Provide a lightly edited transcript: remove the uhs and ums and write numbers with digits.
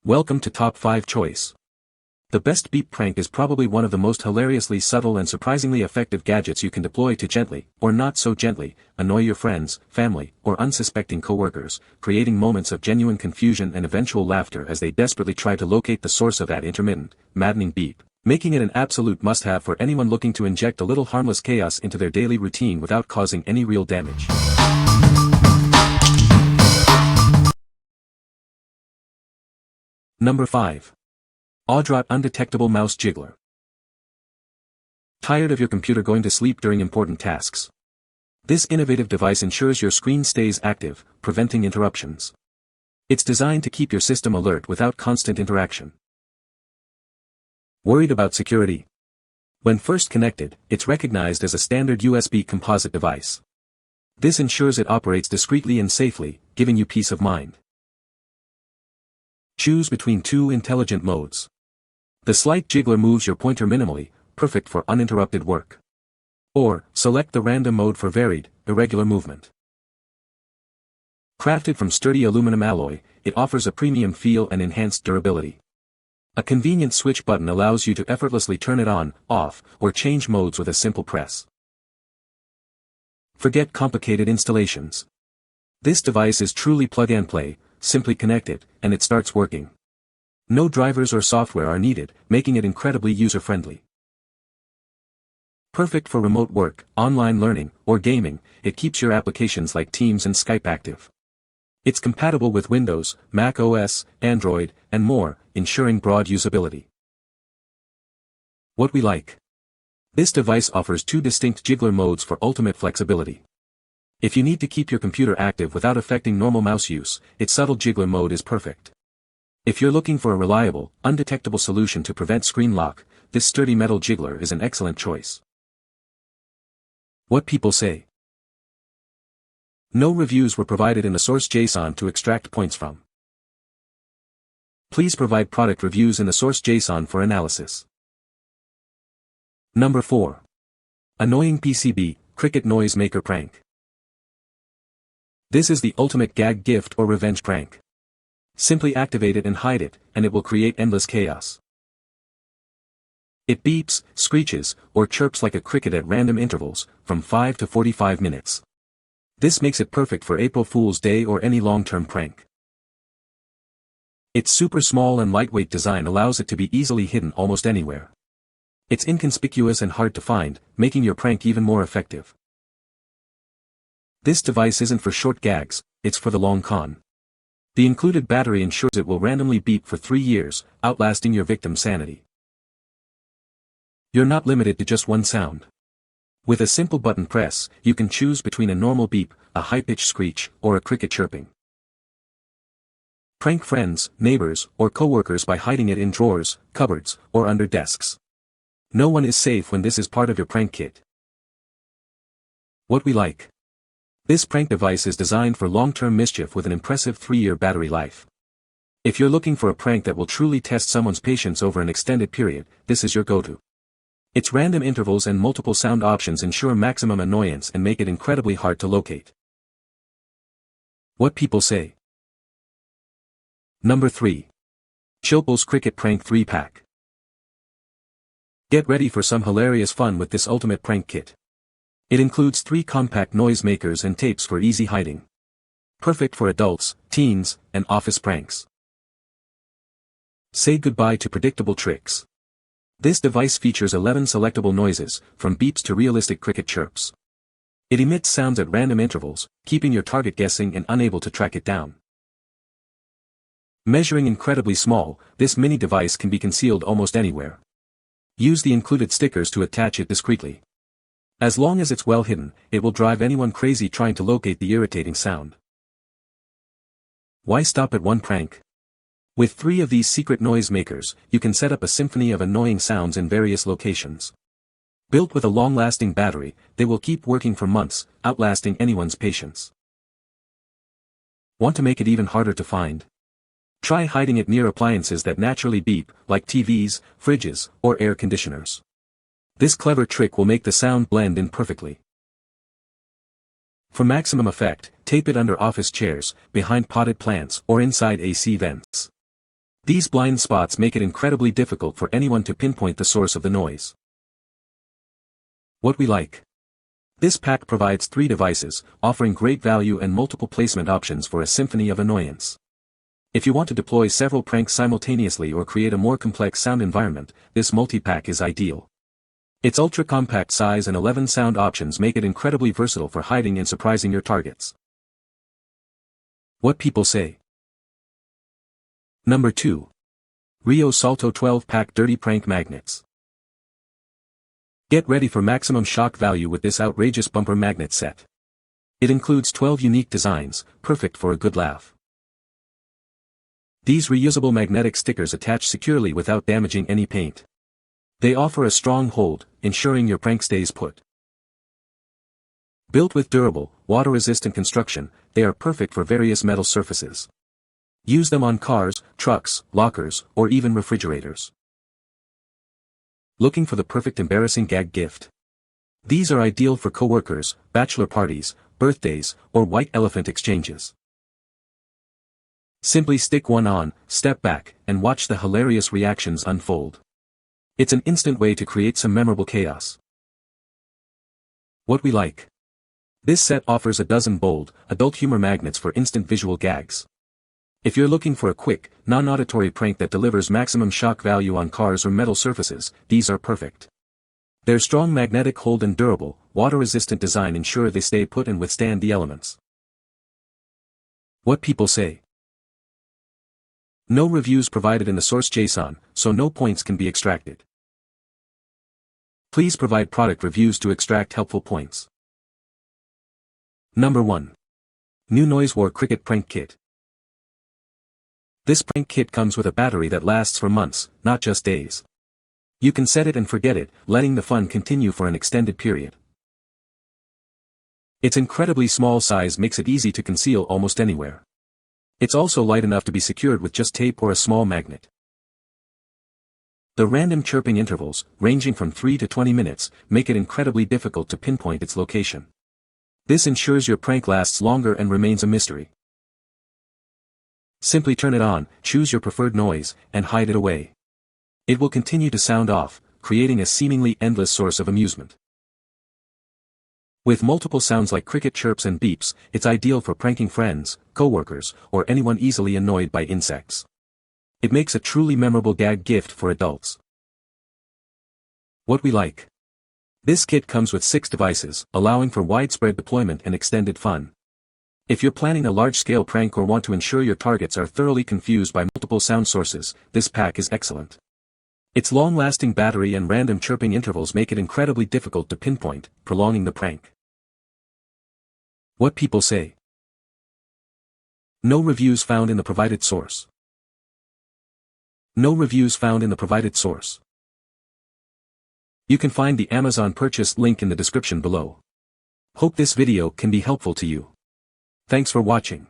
Welcome to Top 5 Choice. The best beep prank is probably one of the most hilariously subtle and surprisingly effective gadgets you can deploy to gently, or not so gently, annoy your friends, family, or unsuspecting coworkers, creating moments of genuine confusion and eventual laughter as they desperately try to locate the source of that intermittent, maddening beep, making it an absolute must-have for anyone looking to inject a little harmless chaos into their daily routine without causing any real damage. Number 5. AUEDROT Undetectable Mouse Jiggler. Tired of your computer going to sleep during important tasks? This innovative device ensures your screen stays active, preventing interruptions. It's designed to keep your system alert without constant interaction. Worried about security? When first connected, it's recognized as a standard USB composite device. This ensures it operates discreetly and safely, giving you peace of mind. Choose between two intelligent modes. The slight jiggler moves your pointer minimally, perfect for uninterrupted work. Or, select the random mode for varied, irregular movement. Crafted from sturdy aluminum alloy, it offers a premium feel and enhanced durability. A convenient switch button allows you to effortlessly turn it on, off, or change modes with a simple press. Forget complicated installations. This device is truly plug and play. Simply connect it, and it starts working. No drivers or software are needed, making it incredibly user-friendly. Perfect for remote work, online learning, or gaming, it keeps your applications like Teams and Skype active. It's compatible with Windows, Mac OS, Android, and more, ensuring broad usability. What we like. This device offers two distinct jiggler modes for ultimate flexibility. If you need to keep your computer active without affecting normal mouse use, its subtle jiggler mode is perfect. If you're looking for a reliable, undetectable solution to prevent screen lock, this sturdy metal jiggler is an excellent choice. What people say. No reviews were provided in the source JSON to extract points from. Please provide product reviews in the source JSON for analysis. Number 4. AnnoyingPCB, Cricket Noise Maker Prank. This is the ultimate gag gift or revenge prank. Simply activate it and hide it, and it will create endless chaos. It beeps, screeches, or chirps like a cricket at random intervals, from 5 to 45 minutes. This makes it perfect for April Fool's Day or any long-term prank. Its super small and lightweight design allows it to be easily hidden almost anywhere. It's inconspicuous and hard to find, making your prank even more effective. This device isn't for short gags, it's for the long con. The included battery ensures it will randomly beep for 3 years, outlasting your victim's sanity. You're not limited to just one sound. With a simple button press, you can choose between a normal beep, a high-pitched screech, or a cricket chirping. Prank friends, neighbors, or coworkers by hiding it in drawers, cupboards, or under desks. No one is safe when this is part of your prank kit. What we like. This prank device is designed for long-term mischief with an impressive 3-year battery life. If you're looking for a prank that will truly test someone's patience over an extended period, this is your go-to. Its random intervals and multiple sound options ensure maximum annoyance and make it incredibly hard to locate. What people say. Number 3. Chilpals Cricket Prank 3-Pack. Get ready for some hilarious fun with this ultimate prank kit. It includes 3 compact noise makers and tapes for easy hiding. Perfect for adults, teens, and office pranks. Say goodbye to predictable tricks. This device features 11 selectable noises, from beeps to realistic cricket chirps. It emits sounds at random intervals, keeping your target guessing and unable to track it down. Measuring incredibly small, this mini device can be concealed almost anywhere. Use the included stickers to attach it discreetly. As long as it's well hidden, it will drive anyone crazy trying to locate the irritating sound. Why stop at one prank? With 3 of these secret noise makers, you can set up a symphony of annoying sounds in various locations. Built with a long-lasting battery, they will keep working for months, outlasting anyone's patience. Want to make it even harder to find? Try hiding it near appliances that naturally beep, like TVs, fridges, or air conditioners. This clever trick will make the sound blend in perfectly. For maximum effect, tape it under office chairs, behind potted plants, or inside AC vents. These blind spots make it incredibly difficult for anyone to pinpoint the source of the noise. What we like. This pack provides 3 devices, offering great value and multiple placement options for a symphony of annoyance. If you want to deploy several pranks simultaneously or create a more complex sound environment, this multi-pack is ideal. Its ultra-compact size and 11 sound options make it incredibly versatile for hiding and surprising your targets. What people say. Number 2. Rio Salto 12-pack Dirty Prank Magnets. Get ready for maximum shock value with this outrageous bumper magnet set. It includes 12 unique designs, perfect for a good laugh. These reusable magnetic stickers attach securely without damaging any paint. They offer a strong hold, ensuring your prank stays put. Built with durable, water-resistant construction, they are perfect for various metal surfaces. Use them on cars, trucks, lockers, or even refrigerators. Looking for the perfect embarrassing gag gift? These are ideal for coworkers, bachelor parties, birthdays, or white elephant exchanges. Simply stick one on, step back, and watch the hilarious reactions unfold. It's an instant way to create some memorable chaos. What we like. This set offers a dozen bold, adult humor magnets for instant visual gags. If you're looking for a quick, non-auditory prank that delivers maximum shock value on cars or metal surfaces, these are perfect. Their strong magnetic hold and durable, water-resistant design ensure they stay put and withstand the elements. What people say. No reviews provided in the source JSON, so no points can be extracted. Please provide product reviews to extract helpful points. Number 1. NewNoiseWar Cricket Prank Kit. This prank kit comes with a battery that lasts for months, not just days. You can set it and forget it, letting the fun continue for an extended period. Its incredibly small size makes it easy to conceal almost anywhere. It's also light enough to be secured with just tape or a small magnet. The random chirping intervals, ranging from 3 to 20 minutes, make it incredibly difficult to pinpoint its location. This ensures your prank lasts longer and remains a mystery. Simply turn it on, choose your preferred noise, and hide it away. It will continue to sound off, creating a seemingly endless source of amusement. With multiple sounds like cricket chirps and beeps, it's ideal for pranking friends, coworkers, or anyone easily annoyed by insects. It makes a truly memorable gag gift for adults. What we like. This kit comes with 6 devices, allowing for widespread deployment and extended fun. If you're planning a large-scale prank or want to ensure your targets are thoroughly confused by multiple sound sources, this pack is excellent. Its long-lasting battery and random chirping intervals make it incredibly difficult to pinpoint, prolonging the prank. What people say. No reviews found in the provided source. No reviews found in the provided source. You can find the Amazon purchase link in the description below. Hope this video can be helpful to you. Thanks for watching.